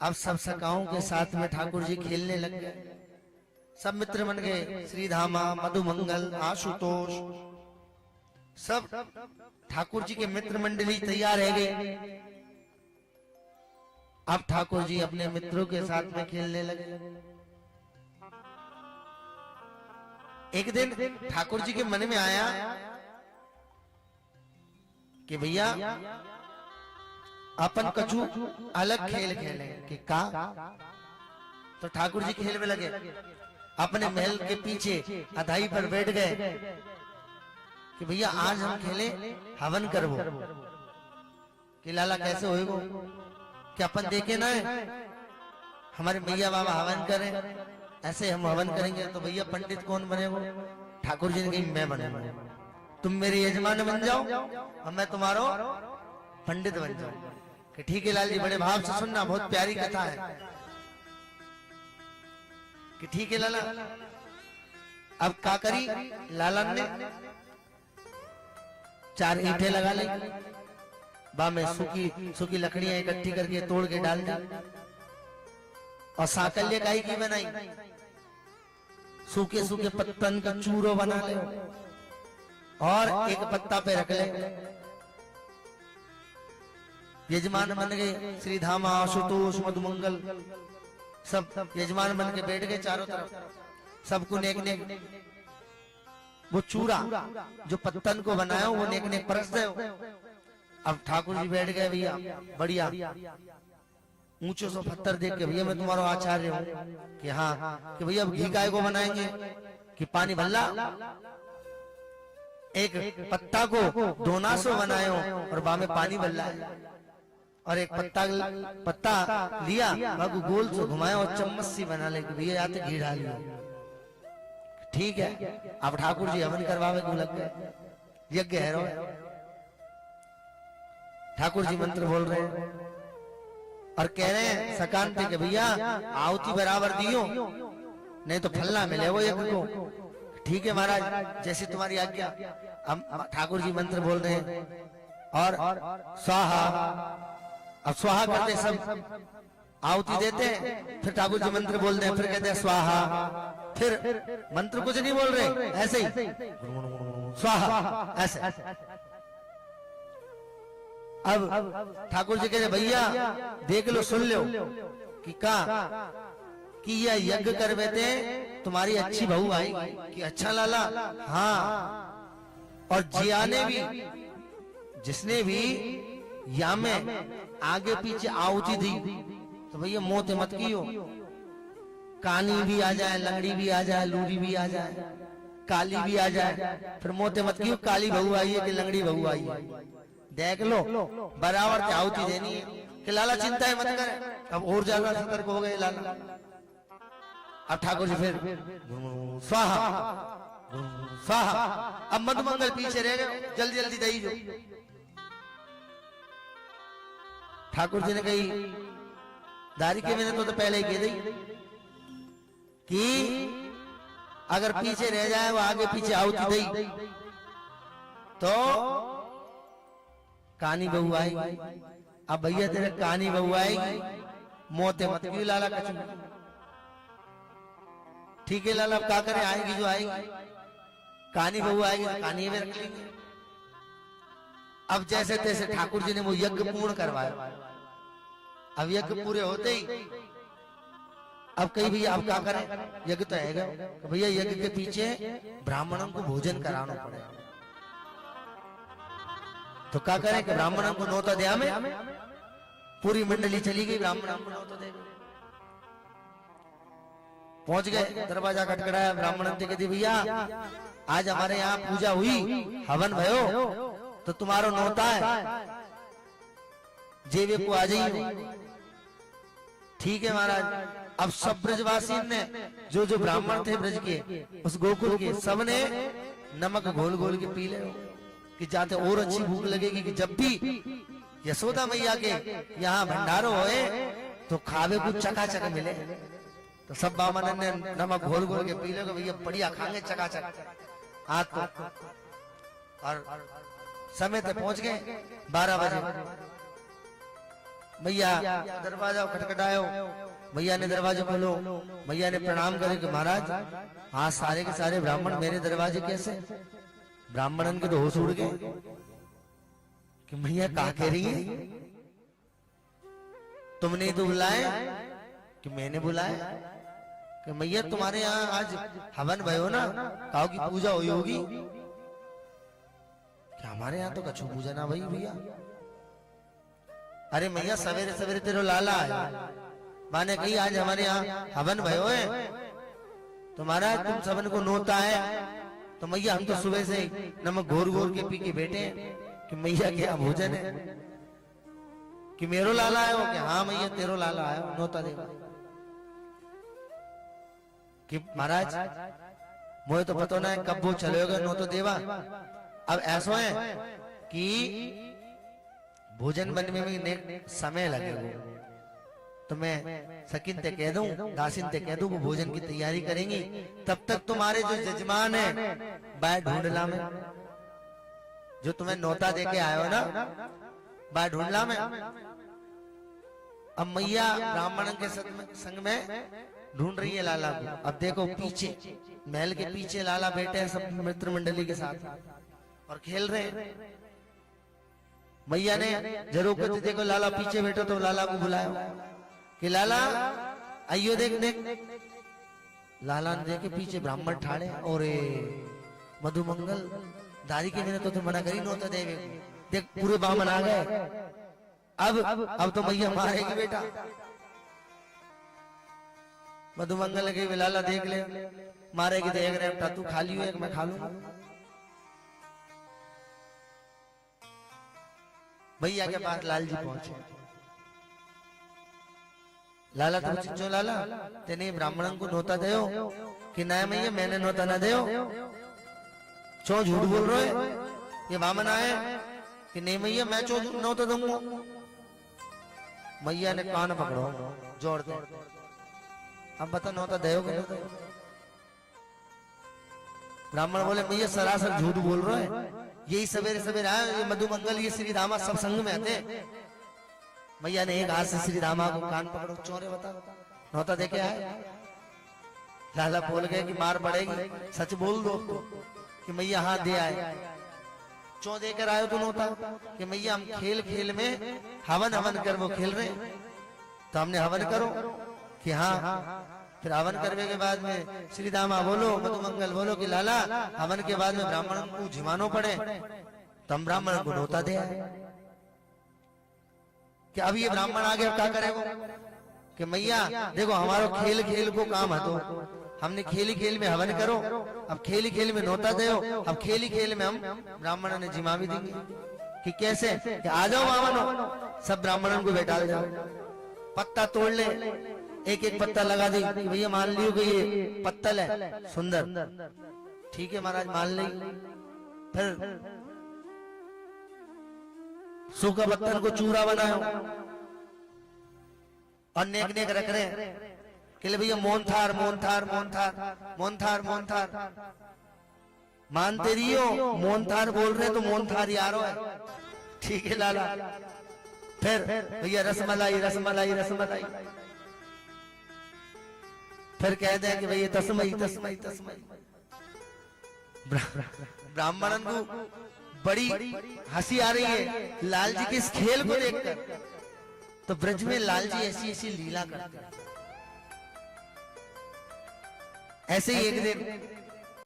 अब सब सखाओं के साथ में ठाकुर जी खेलने लग गए। सब मित्र बन गए, श्रीधामा, मधुमंगल, आशुतोष, सब ठाकुर जी के मित्र मंडली तैयार है गई। अब ठाकुर जी अपने मित्रों के साथ में खेलने लगे। एक दिन ठाकुर जी के मन में आया कि भैया अपन कछु अलग खेल खेले कि का। तो ठाकुर जी खेल में लगे, अपने महल के पीछे अधाई पर बैठ गए कि भैया आज हम खेले हवन करवो। कि लाला कैसे होएगो, कि अपन देखे ना है हमारे मैया बाबा हवन करें, ऐसे हम हवन करेंगे। तो भैया पंडित कौन बनेगो? ठाकुर जी ने कही मैं बनेगा, तुम मेरे यजमान बन जाओ और मैं तुम्हारो पंडित बन जाऊं। कि ठीक है लाल जी, बड़े भाव से सुनना, बहुत प्यारी कथा है। कि ठीक है लाला। अब का करी लालन ने 4 ईंटें लगा ली, बा में सूखी लकड़ियां इकट्ठी करके तोड़ के डाल दी और साकल्य काई की बनाई, सूखे सूखे पत्तन का चूरो बना ले और एक पत्ता पे रख ले। यजमान बन गए, श्रीधामा, आशुतोष, मधुमंगल, सब यजमान बन के बैठ गए चारों तरफ। सबको नेक नेक वो चूरा जो पत्तन को बनाया वो नेक नेक परस दे। अब ठाकुर जी बैठ गए, भैया बढ़िया ऊंचे से पत्थर देख के, भैया मैं तुम्हारा आचार्य हूँ। कि हाँ। कि भैया अब घी काय को बनाएंगे? कि पानी भल्ला एक पत्ता को दोनासो बनायो और बा में पानी भल्ला और एक पत्ता लिया, बाबू गोल से घुमाया और चम्मच सी बना ले। भैया या तो घी डालियो। ठीक है। अब ठाकुर जी हवन करवावे को लग गए, यज्ञ है रो। ठाकुर जी मंत्र बोल रहे हैं और कह रहे हैं सकान पे कि भैया आहुति बराबर दियो नहीं तो फल ना मिले वो यज्ञ को। ठीक है महाराज, जैसे तुम्हारी आज्ञा। हम ठाकुर जी मंत्र बोल रहे हैं और स्वाहा। अब स्वाहा करते सब आहुति देते हैं, फिर ठाकुर जी मंत्र बोलते हैं, फिर कहते हैं स्वाहा, फिर मंत्र कुछ नहीं बोल रहे, ऐसे ही स्वाहा ऐसे। अब ठाकुर जी कहते भैया देख लो, सुन लो कि का कि यह यज्ञ कर बैठे तुम्हारी अच्छी बहू आई। कि अच्छा लाला? हाँ। और जिया ने भी, जिसने भी या में आगे पीछे आहुति दी, तो भैया मोते मत कियो। कानी भी आ जाए, लंगड़ी भी आ जाए, लूरी भी आ जाए, काली भी आ जाए, फिर मोते मत कियो काली बहू आई है कि लंगड़ी बहू आई है। देख लो बराबर से आहुति देनी है। कि लाला चिंता है मत कर। अब और ज्यादा सतर्क हो गए लाला। अब ठाकुर जी फिर स्वाहा स्वाहा। अब मधुमंगल पीछे रह गए, जल्दी जल्दी दई जो। ठाकुर जी ने कही दारी के मैंने तो पहले ही कह दी कि अगर पीछे रह जाए वो आगे पीछे आहुति दी तो कानी बहू आएगी। अब भैया तेरे कानी बहू आएगी, मोते मत क्यों लाला कछु। ठीक है लाला, अब क्या करें, आएगी जो आएगी, कानी बहू आएगी तो कानी में रख लेंगे। अब जैसे तैसे ठाकुर जी ने वो यज्ञ पूर्ण करवाया। अब यज्ञ पूरे होते ही अब कहीं भैया अब क्या करें, यज्ञ तो है तो भैया यज्ञ के पीछे ब्राह्मणों को भोजन कराना पड़ेगा। तो क्या करें कि ब्राह्मणों को नौता दिया में पूरी मंडली चली गई, ब्राह्मणों को नौता दे। पहुंच गए, दरवाजा खटखटाया, ब्राह्मण ने कह भैया आज हमारे यहाँ पूजा हुई, हवन भयो, तो तुम्हारा नौता है, जेवे को आ जाइए। ठीक है महाराज। अब सब ब्रजवासी ने जो जो ब्राह्मण थे ब्रज के, उस गोकुल के, सबने नमक घोल घोल के पी ले कि जाते और अच्छी भूख लगेगी। कि जब भी यशोदा मैया के यहाँ भंडारो होए तो खावे कुछ चकाचक मिले। तो सब बामन ने नमक घोल घोल के पी ले, भैया बढ़िया खाएंगे चकाचक आज तो। और समय तक पहुंच गए 12 बजे। भैया दरवाजा खटखटायो, भैया ने दरवाजा खोलो, भैया ने प्रणाम करे कि महाराज आज सारे के सारे ब्राह्मण मेरे दरवाजे कैसे? ब्राह्मणन के तो होश उड़ गए कि भैया कहा कह रही है, तुमने तो बुलाए कि मैंने बुलाया? कि भैया तुम्हारे यहाँ आज हवन भयो ना, काऊ की पूजा हुई होगी। क्या हमारे यहाँ तो कछु पूजा ना भई भैया। अरे भैया सवेरे सवेरे तेरो लाला है, माने कही आज हमारे यहाँ हवन भयो है, तुम्हारा तुम सबन को नोता है। तो मैया हम तो सुबह से नमक घोर घोर के पी के बैठे हैं कि मैया क्या भोजन है? कि मेरो लाला आयो? कि हाँ मैया तेरो लाला आयो नोता देवा। कि महाराज मुझे तो पता ना है कब वो चलेगा नोतो देवा। अब ऐसा है कि भोजन बनने में समय लगेगा, तो मैं सकिन ते कह दूं, दासिन ते कह दूं वो भोजन की तैयारी करेंगी। तब तक तुम्हारे जो जजमान है बाहर ढूंढला में, जो तुम्हें नोता दे के आयो ना बाहर ढूंढला में। अब मैया ब्राह्मण के संग में ढूंढ रही है लाला को। अब देखो पीछे महल के पीछे लाला बैठे हैं सब मित्र मंडली के साथ और खेल रहे हैं। मैया ने जरूर कहते देखो लाला पीछे बैठो, तो लाला को बुलाया कि लाला आइयो देख देख। लाला ने देखे पीछे ब्राह्मण ठाड़े और मधुमंगल दारी के मैंने तो मना करी नोता देवे। देख पूरे बामन आ गए। अब तो मैया मारेगी बेटा। मधुमंगल ने कही लाला देख ले, मारेगी तो एक रेपटा तू खा लियो, एक मैं खा लूंगा। भैया के पास लाल जी पहुंचे। लाला तो चिंचो लाला तेने ब्राह्मणन को नोता दयो कि ना मैया मैंने नोता ना दयो, चो झूठ बोल रहे ये बामन आए कि नहीं मैया मैं चो नोता दूंगा। मैया ने कान पकड़ो जोड़ दे। अब बता नोता दयो कि नहीं? ब्राह्मण बोले मैया सरासर झूठ बोल रहे हैं, यही सवेरे सवेरे आए, ये मधुमंगल ये श्री रामा सब संग में थे। मैया ने एक हाथ से श्री रामा को कान पकड़ो, चोरे बता नोता देके आए। लाला बोल गए कि मार पड़ेगी, सच बोल दो कि मैया हाथ दे आए। चो देकर आयो तो नोता कि मैया हम खेल खेल में हवन कर वो खेल रहे, तो हमने हवन करो कि हाँ। फिर हवन करने के बाद में श्री दामा बोलो, मधुमंगल बोलो कि लाला हवन के बाद में ब्राह्मण को झिमानो पड़े, तो हम ब्राह्मण को नोता दे आए। कि अब ये ब्राह्मण आगे अब क्या करेगा कि मैया देखो हमारा खेल खेल को काम है, तो हमने खेली खेल में हवन करो, अब खेली खेल में नोता दो, अब खेली खेल में हम ब्राह्मण ने जिमा भी देंगे। कि कैसे कि आ जाओ ब्राह्मणों, सब ब्राह्मणों को बैठा जाओ, पत्ता तोड़ ले, एक एक पत्ता लगा दी कि भैया मान लियो कि ये पत्तल है सुंदर, ठीक है महाराज मान ली। फिर सूखा पत्तल को चूरा बनाओ और नेक नेक रख रहे कि भैया मोन थार मोन थार मोन थार मोन थार मोन थार, मानते रहियो मोन थार बोल रहे तो मोन थार यारो है, ठीक है लाला। फिर भैया रसमलाई रसमलाई रसमलाई, फिर कह दे कि भैया तस्मई तस्मई तस्मई। ब्राह्मणन को बड़ी हंसी आ रही है लाल जी के इस खेल को देखकर। तो ब्रज में लाल जी ऐसी ऐसी लीला करते। ऐसे ही एक दिन